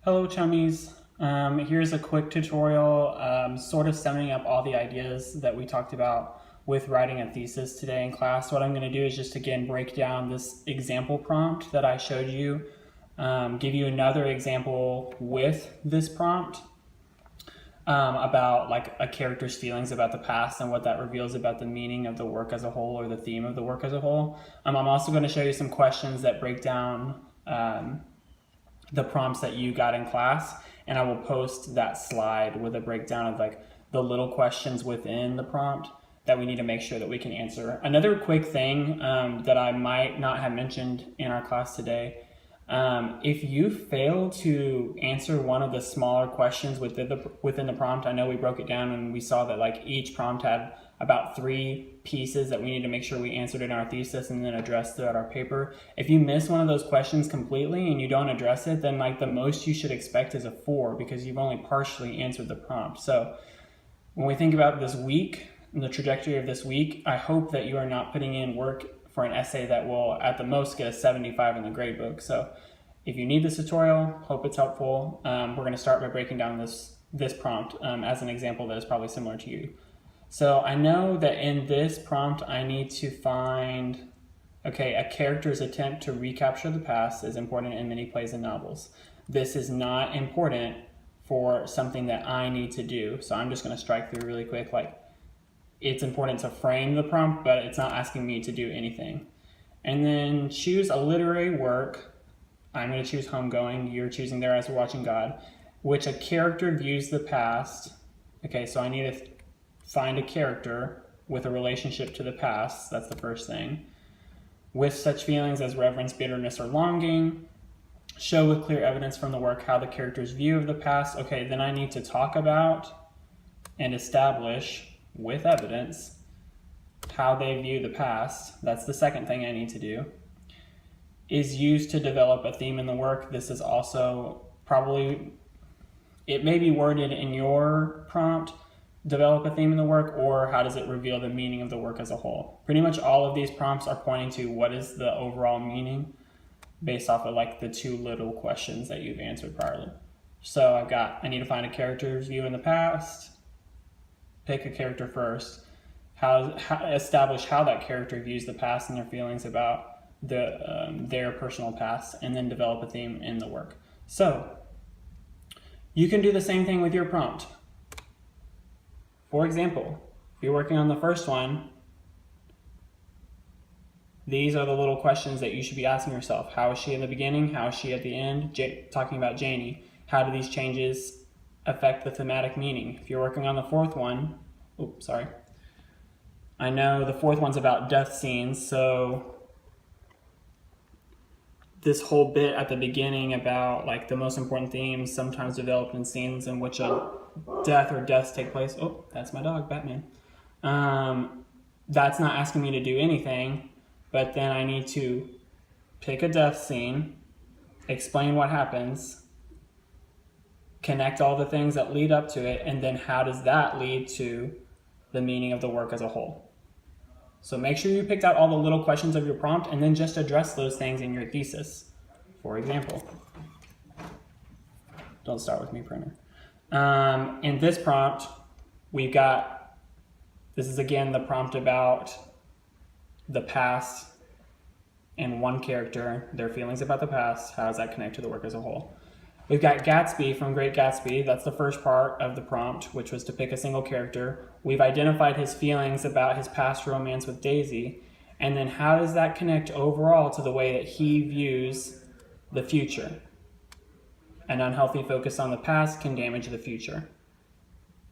Hello chummies. Here's a quick tutorial sort of summing up all the ideas that we talked about with writing a thesis today in class. What I'm going to do is just again break down this example prompt that I showed you, give you another example with this prompt about like a character's feelings about the past and what that reveals about the meaning of the work as a whole or the theme of the work as a whole. I'm also going to show you some questions that break down the prompts that you got in class, and I will post that slide with a breakdown of like the little questions within the prompt that we need to make sure that we can answer. Another quick thing that I might not have mentioned in our class today, if you fail to answer one of the smaller questions within the prompt, I know we broke it down and we saw that like each prompt had about 3 pieces that we need to make sure we answered in our thesis and then addressed throughout our paper. If you miss one of those questions completely and you don't address it, then like the most you should expect is a 4 because you've only partially answered the prompt. So when we think about this week and the trajectory of this week, I hope that you are not putting in work for an essay that will at the most get a 75 in the grade book. So if you need this tutorial, hope it's helpful. We're going to start by breaking down this prompt as an example that is probably similar to you. So I know that in this prompt, I need to find, okay, a character's attempt to recapture the past is important in many plays and novels. This is not important for something that I need to do. So I'm just going to strike through really quick. Like, it's important to frame the prompt, but it's not asking me to do anything. And then choose a literary work. I'm going to choose Homegoing. You're choosing Their Eyes Were Watching God, which a character views the past. Okay, so I need to find a character with a relationship to the past. That's the first thing. With such feelings as reverence, bitterness, or longing. Show with clear evidence from the work how the character's view of the past. Okay, then I need to talk about and establish with evidence how they view the past. That's the second thing I need to do. Is used to develop a theme in the work. This is also probably, it may be worded in your prompt, develop a theme in the work, or how does it reveal the meaning of the work as a whole. Pretty much all of these prompts are pointing to what is the overall meaning based off of like the 2 little questions that you've answered priorly. So I need to find a character's view in the past, pick a character first, establish how that character views the past and their feelings about their personal past, and then develop a theme in the work. So you can do the same thing with your prompt. For example, if you're working on the first one, these are the little questions that you should be asking yourself. How is she in the beginning? How is she at the end? Talking about Janie. How do these changes affect the thematic meaning? If you're working on the 4th one, I know the 4th one's about death scenes, so this whole bit at the beginning about like the most important themes sometimes developed in scenes in which a death or deaths take place. Oh, that's my dog, Batman. That's not asking me to do anything, but then I need to pick a death scene, explain what happens, connect all the things that lead up to it, and then how does that lead to the meaning of the work as a whole. So make sure you picked out all the little questions of your prompt and then just address those things in your thesis. For example, don't start with me, printer. In this prompt, this is again the prompt about the past and one character, their feelings about the past, how does that connect to the work as a whole. We've got Gatsby from Great Gatsby. That's the first part of the prompt, which was to pick a single character. We've identified his feelings about his past romance with Daisy. And then how does that connect overall to the way that he views the future? An unhealthy focus on the past can damage the future.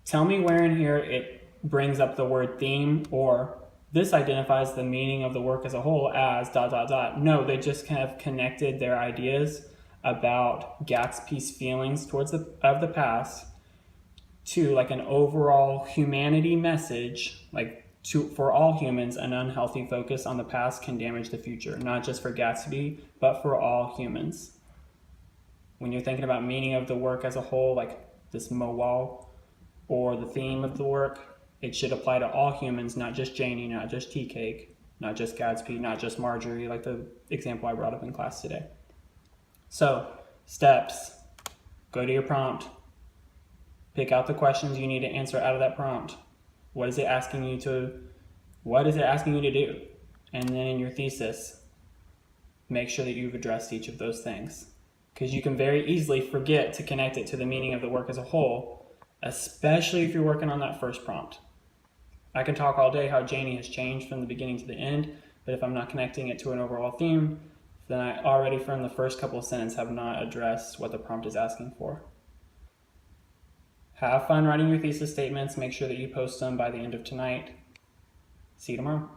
Tell me where in here it brings up the word theme, or this identifies the meaning of the work as a whole as ... No, they just kind of connected their ideas about Gatsby's feelings towards the past to like an overall humanity message, like for all humans, an unhealthy focus on the past can damage the future, not just for Gatsby, but for all humans. When you're thinking about meaning of the work as a whole, like this Mowal, or the theme of the work, it should apply to all humans, not just Janie, not just Tea Cake, not just Gatsby, not just Marjorie, like the example I brought up in class today. So, steps. Go to your prompt. Pick out the questions you need to answer out of that prompt. What is it asking you to do? And then in your thesis, make sure that you've addressed each of those things. Because you can very easily forget to connect it to the meaning of the work as a whole, especially if you're working on that first prompt. I can talk all day how Janie has changed from the beginning to the end, but if I'm not connecting it to an overall theme, then I already from the first couple of sentences have not addressed what the prompt is asking for. Have fun writing your thesis statements. Make sure that you post them by the end of tonight. See you tomorrow.